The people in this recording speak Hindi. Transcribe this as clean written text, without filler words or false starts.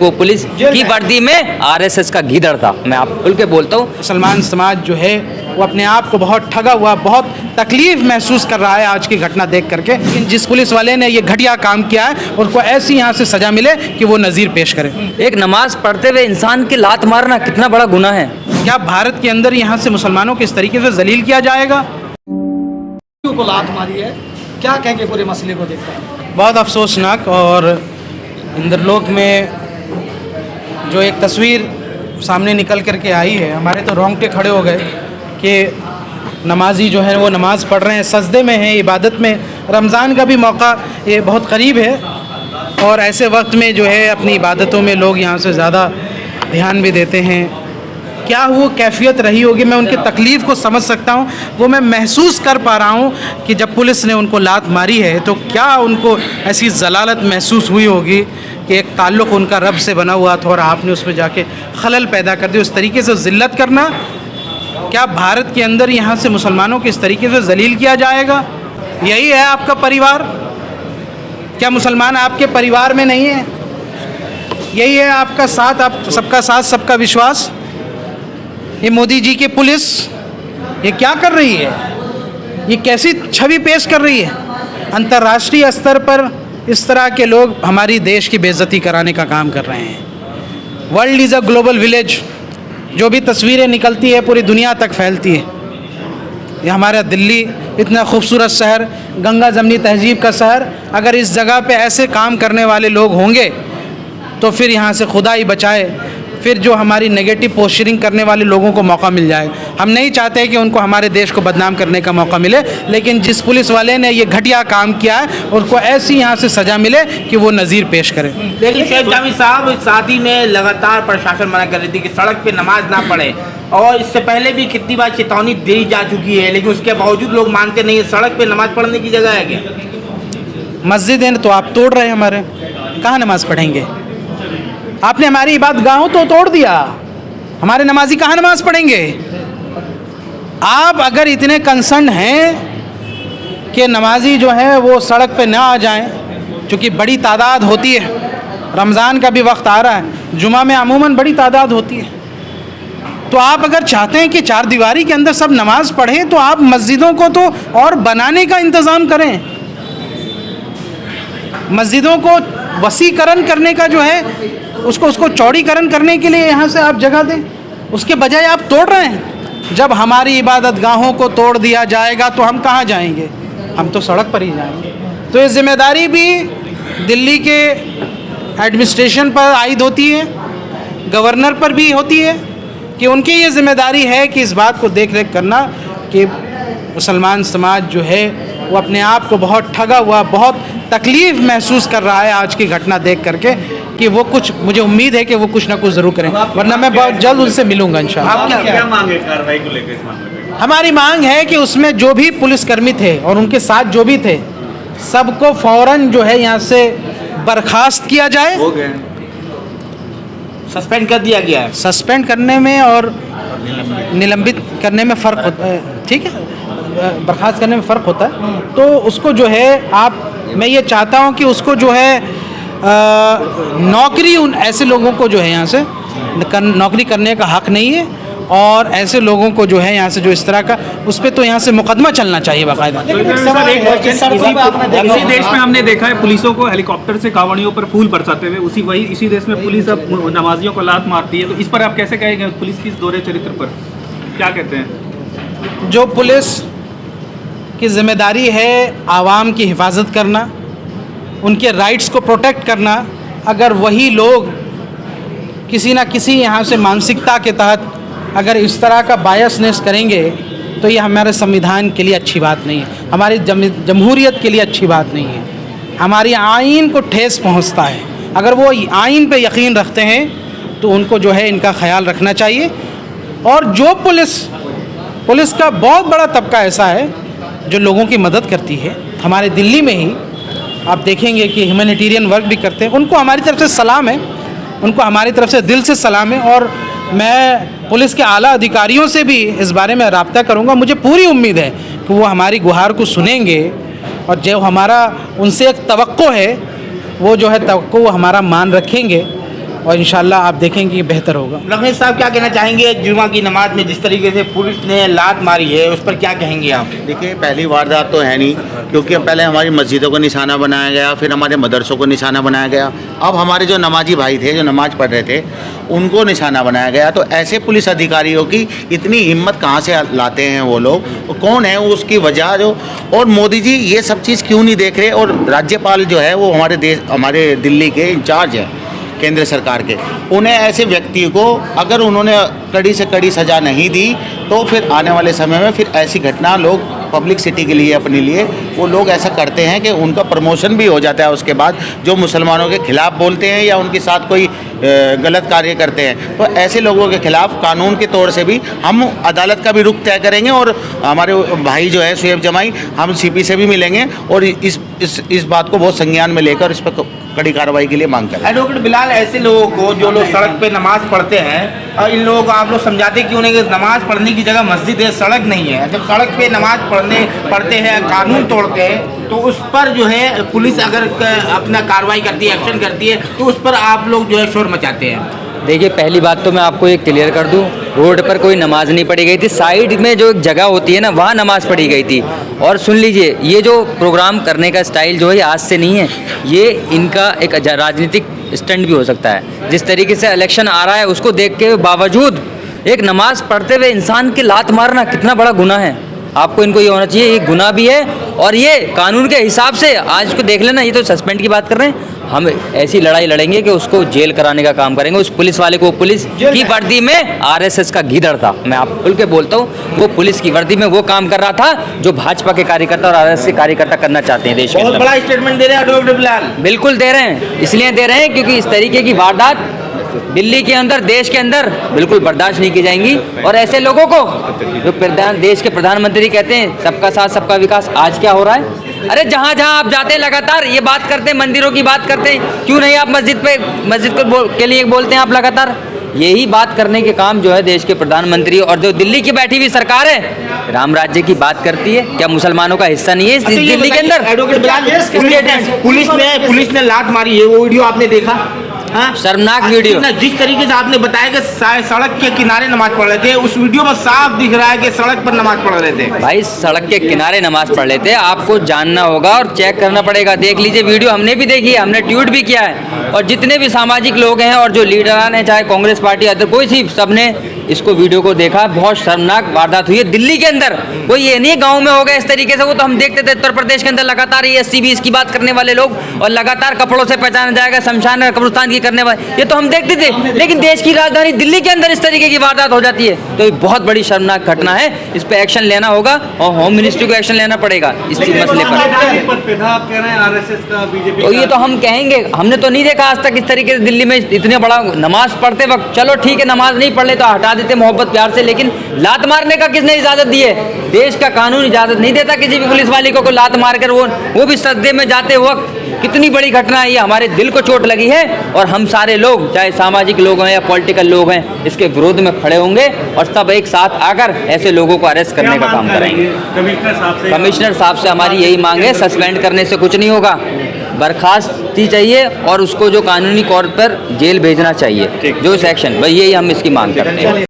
वो पुलिस की वर्दी में आरएसएस का गीदड़ था। मैं आप खुल के बोलता हूँ, मुसलमान समाज जो है वो अपने आप को बहुत ठगा हुआ, बहुत तकलीफ महसूस कर रहा है आज की घटना देख करके। जिस पुलिस वाले ने ये घटिया काम किया है उसको ऐसी यहाँ से सज़ा मिले कि वो नज़ीर पेश करे। एक नमाज पढ़ते हुए इंसान की लात मारना कितना बड़ा गुनाह है। क्या भारत के अंदर यहाँ से मुसलमानों को इस तरीके से जलील किया जाएगा? को लात मारी है, क्या कहेंगे पूरे मसले को देखकर? बहुत अफसोसनाक। और इंद्रलोक में जो एक तस्वीर सामने निकल करके आई है, हमारे तो रोंगटे खड़े हो गए कि नमाजी जो है वो नमाज़ पढ़ रहे हैं, सजदे में हैं, इबादत में। रमज़ान का भी मौका ये बहुत करीब है और ऐसे वक्त में जो है अपनी इबादतों में लोग यहाँ से ज़्यादा ध्यान भी देते हैं। क्या वो कैफियत रही होगी, मैं उनकी तकलीफ़ को समझ सकता हूँ, वो मैं महसूस कर पा रहा हूँ कि जब पुलिस ने उनको लात मारी है तो क्या उनको ऐसी ज़लालत महसूस हुई होगी कि एक ताल्लुक़ उनका रब से बना हुआ था और आपने उसमें जाके खलल पैदा कर दी। उस तरीके से ज़िल्लत करना, क्या भारत के अंदर यहाँ से मुसलमानों को इस तरीके से जलील किया जाएगा? यही है आपका परिवार? क्या मुसलमान आपके परिवार में नहीं है? यही है आपका साथ, आप सबका साथ सबका विश्वास? ये मोदी जी की पुलिस ये क्या कर रही है? ये कैसी छवि पेश कर रही है? अंतर्राष्ट्रीय स्तर पर इस तरह के लोग हमारी देश की बेइज्जती कराने का काम कर रहे हैं। World is a global village, जो भी तस्वीरें निकलती है पूरी दुनिया तक फैलती है। ये हमारा दिल्ली इतना खूबसूरत शहर, गंगा जमनी तहजीब का शहर, अगर इस जगह पे ऐसे काम करने वाले लोग होंगे तो फिर यहाँ से खुदा ही बचाए, फिर जो हमारी नेगेटिव पोस्चरिंग करने वाले लोगों को मौका मिल जाए। हम नहीं चाहते कि उनको हमारे देश को बदनाम करने का मौका मिले, लेकिन जिस पुलिस वाले ने ये घटिया काम किया है उसको ऐसी यहाँ से सज़ा मिले कि वो नज़ीर पेश करे। लेकिन शेख जामी साहब, शादी में लगातार प्रशासन मना कर रही थी कि सड़क पे नमाज ना पढ़े, और इससे पहले भी कितनी बार चेतावनी दी जा चुकी है, लेकिन उसके बावजूद लोग मानते नहीं है। सड़क पे नमाज पढ़ने की जगह है क्या? मस्जिदें तो आप तोड़ रहे हैं, हमारे कहाँ नमाज़ पढ़ेंगे? आपने हमारी इबादतगाहों तो तोड़ दिया, हमारे नमाजी कहाँ नमाज पढ़ेंगे? आप अगर इतने कंसर्न हैं कि नमाजी जो है वो सड़क पे ना आ जाएं, क्योंकि बड़ी तादाद होती है, रमज़ान का भी वक्त आ रहा है, जुमा में अमूमन बड़ी तादाद होती है, तो आप अगर चाहते हैं कि चार दीवारी के अंदर सब नमाज पढ़ें तो आप मस्जिदों को तो और बनाने का इंतज़ाम करें। मस्जिदों को वसीकरण करने का जो है उसको चौड़ीकरण करने के लिए यहाँ से आप जगह दें, उसके बजाय आप तोड़ रहे हैं। जब हमारी इबादत गाहों को तोड़ दिया जाएगा तो हम कहाँ जाएंगे? हम तो सड़क पर ही जाएंगे। तो ये जिम्मेदारी भी दिल्ली के एडमिनिस्ट्रेशन पर आयद होती है, गवर्नर पर भी होती है कि उनकी ये जिम्मेदारी है कि इस बात को देख रेख करना कि मुसलमान समाज जो है वो अपने आप को बहुत ठगा हुआ, बहुत तकलीफ़ महसूस कर रहा है आज की घटना देख करके, कि वो कुछ, मुझे उम्मीद है कि वो कुछ ना कुछ ज़रूर करें, वरना मैं बहुत जल्द उनसे मिलूंगा इंशाअल्लाह। आप क्या मांग है कार्रवाई को लेकर इस मामले में? हमारी मांग है कि उसमें जो भी पुलिसकर्मी थे और उनके साथ जो भी थे सबको फ़ौरन जो है यहाँ से बर्खास्त किया जाए। हो गए, सस्पेंड कर दिया गया है। सस्पेंड करने में और निलंबित करने में फ़र्क होता है, ठीक है, बर्खास्त करने में फ़र्क होता है। तो उसको जो है मैं ये चाहता हूँ कि उसको जो है नौकरी, उन ऐसे लोगों को जो है यहाँ से नौकरी करने का हक़ नहीं है, और ऐसे लोगों को जो है यहाँ से जो इस तरह का, उस पर तो यहाँ से मुकदमा चलना चाहिए बाकायदा। इसी देश में हमने देखा है पुलिसों को हेलीकॉप्टर से कावड़ियों पर फूल बरसाते हुए, इसी देश में पुलिस अब नमाजियों को लात मारती है। तो इस पर आप कैसे कहेंगे, पुलिस की इस दोहरे चरित्र पर क्या कहते हैं? जो पुलिस की जिम्मेदारी है आवाम की हिफाजत करना, उनके राइट्स को प्रोटेक्ट करना, अगर वही लोग किसी ना किसी यहाँ से मानसिकता के तहत अगर इस तरह का बायसनेस करेंगे तो ये हमारे संविधान के लिए अच्छी बात नहीं है, हमारी जमहूरियत के लिए अच्छी बात नहीं है, हमारी आइन को ठेस पहुँचता है। अगर वो आइन पे यकीन रखते हैं तो उनको जो है इनका ख्याल रखना चाहिए। और जो पुलिस का बहुत बड़ा तबका ऐसा है जो लोगों की मदद करती है, हमारे दिल्ली में ही आप देखेंगे कि ह्यूमैनिटेरियन वर्क भी करते हैं, उनको हमारी तरफ से सलाम है, उनको हमारी तरफ से दिल से सलाम है। और मैं पुलिस के आला अधिकारियों से भी इस बारे में रब्ता करूंगा। मुझे पूरी उम्मीद है कि वो हमारी गुहार को सुनेंगे और जो हमारा उनसे एक तवक्को है वो जो है तवक्को वो हमारा मान रखेंगे। और इंशाल्लाह आप देखेंगे कि बेहतर होगा। रमेश साहब क्या कहना चाहेंगे जुमा की नमाज में जिस तरीके से पुलिस ने लात मारी है उस पर क्या कहेंगे आप? देखिए, पहली वारदात तो है नहीं, क्योंकि पहले हमारी मस्जिदों को निशाना बनाया गया, फिर हमारे मदरसों को निशाना बनाया गया, अब हमारे जो नमाजी भाई थे जो नमाज पढ़ रहे थे उनको निशाना बनाया गया। तो ऐसे पुलिस अधिकारियों की इतनी हिम्मत कहाँ से लाते हैं वो लोग, कौन है उसकी वजह जो, और मोदी जी ये सब चीज़ क्यों नहीं देख रहे? और राज्यपाल जो है वो हमारे दिल्ली के इंचार्ज हैं केंद्र सरकार के, उन्हें ऐसे व्यक्ति को अगर उन्होंने कड़ी से कड़ी सज़ा नहीं दी तो फिर आने वाले समय में फिर ऐसी घटना लोग पब्लिसिटी के लिए अपने लिए वो लोग ऐसा करते हैं कि उनका प्रमोशन भी हो जाता है उसके बाद, जो मुसलमानों के खिलाफ़ बोलते हैं या उनके साथ कोई गलत कार्य करते हैं। तो ऐसे लोगों के खिलाफ़ कानून के तौर से भी हम अदालत का भी रुख तय करेंगे और हमारे भाई जो है शुएब जमाई, हम सीपी से भी मिलेंगे और इस बात को बहुत संज्ञान में लेकर इस पर कड़ी कार्रवाई के लिए मांग करें। एडवोकेट बिलाल, ऐसे लोगों को जो लोग सड़क पे नमाज पढ़ते हैं और इन लोगों को आप लोग समझाते क्यों नहीं कि नमाज पढ़ने की जगह मस्जिद है, सड़क नहीं है? जब सड़क पे नमाज पढ़ते हैं, कानून तोड़ते हैं, तो उस पर जो है पुलिस अगर अपना कार्रवाई करती है, एक्शन करती है, तो उस पर आप लोग जो है शोर मचाते हैं। देखिए, पहली बात तो मैं आपको एक क्लियर कर दूं, रोड पर कोई नमाज नहीं पढ़ी गई थी, साइड में जो एक जगह होती है ना वहाँ नमाज पढ़ी गई थी। और सुन लीजिए, ये जो प्रोग्राम करने का स्टाइल जो है आज से नहीं है, ये इनका एक राजनीतिक स्टंट भी हो सकता है। जिस तरीके से इलेक्शन आ रहा है उसको देख के बावजूद एक नमाज पढ़ते हुए इंसान की लात मारना कितना बड़ा गुनाह है। आपको इनको ये होना चाहिए, ये गुनाह भी है और ये कानून के हिसाब से आज को देख लेना, ये तो सस्पेंड की बात कर रहे हैं, हम ऐसी लड़ाई लड़ेंगे कि उसको जेल कराने का काम करेंगे। उस पुलिस वाले को, पुलिस की वर्दी में आरएसएस का गीदड़ था, मैं आप खुल के बोलता हूँ, वो पुलिस की वर्दी में वो काम कर रहा था जो भाजपा के कार्यकर्ता और आरएसएस के कार्यकर्ता करना चाहते हैं देश के बहुत अंदर। बड़ा स्टेटमेंट दे रहे हैं एडवोकेट बिलाल। बिल्कुल दे रहे हैं, इसलिए दे रहे हैं क्योंकि इस तरीके की वारदात दिल्ली के अंदर, देश के अंदर बिल्कुल बर्दाश्त नहीं की जाएंगी। और ऐसे लोगों को जो देश के प्रधानमंत्री कहते हैं सबका साथ सबका विकास, आज क्या हो रहा है? अरे जहाँ जहाँ आप जाते हैं लगातार ये बात करते हैं, मंदिरों की बात करते हैं, क्यों नहीं आप मस्जिद के लिए बोलते हैं आप लगातार? यही बात करने के काम जो है देश के प्रधानमंत्री और जो दिल्ली की बैठी हुई सरकार है राम राज्य की बात करती है। क्या मुसलमानों का हिस्सा नहीं है इस दिल्ली के अंदर? एडवोकेट बिलाल, पुलिस ने लात मारी है, वो वीडियो आपने देखा? हाँ? शर्मनाक वीडियो। जिस तरीके से आपने बताया कि सड़क के किनारे नमाज पढ़ रहे थे, उस वीडियो में साफ दिख रहा है कि सड़क पर नमाज पढ़ रहे थे। भाई सड़क के किनारे नमाज पढ़ लेते, आपको जानना होगा और चेक करना पड़ेगा। देख लीजिए वीडियो, हमने भी देखी है, हमने ट्वीट भी किया है, और जितने भी सामाजिक लोग हैं और जो लीडरान हैं, चाहे कांग्रेस पार्टी अदर कोई सी, सबने इसको वीडियो को देखा। बहुत शर्मनाक वारदात हुई है दिल्ली के अंदर, कोई ये नहीं गाँव में हो गया इस तरीके से। वो तो हम देखते थे उत्तर प्रदेश के अंदर लगातार ये 80-20 की बात करने वाले लोग और लगातार कपड़ों से पहचाना जाएगा, शमशान कब्रिस्तान की करने वाले, ये तो हम देखते थे। लेकिन देश की राजधानी दिल्ली के अंदर इस तरीके की वारदात हो जाती है तो ये बहुत बड़ी शर्मनाक घटना है। इस पे एक्शन लेना होगा और होम मिनिस्ट्री को एक्शन लेना पड़ेगा इस मसले पर। तो ये तो हम कहेंगे, हमने तो नहीं देखा आज तक इस तरीके से दिल्ली में इतने बड़ा नमाज पढ़ते वक्त। चलो ठीक है, नमाज नहीं पढ़ ले तो हटा देते मोहब्बत प्यार से, लेकिन लात मारने का किसने इजाजत दी है? देश का कानून इजाजत नहीं देता किसी भी पुलिस वाले को लात मारकर वो भी सजदे में जाते वक्त। कितनी बड़ी घटना है ये, हमारे दिल को चोट लगी है और हम सारे लोग, चाहे सामाजिक लोग हैं या पॉलिटिकल लोग हैं, इसके विरोध में खड़े होंगे और सब एक साथ आकर ऐसे लोगों को अरेस्ट करने का काम करेंगे। कमिश्नर साहब से हमारी यही मांग है, सस्पेंड करने से कुछ नहीं होगा, बर्खास्ती चाहिए और उसको जो कानूनी तौर पर जेल भेजना चाहिए, जो सेक्शन, भाई यही हम इसकी मांग करते हैं।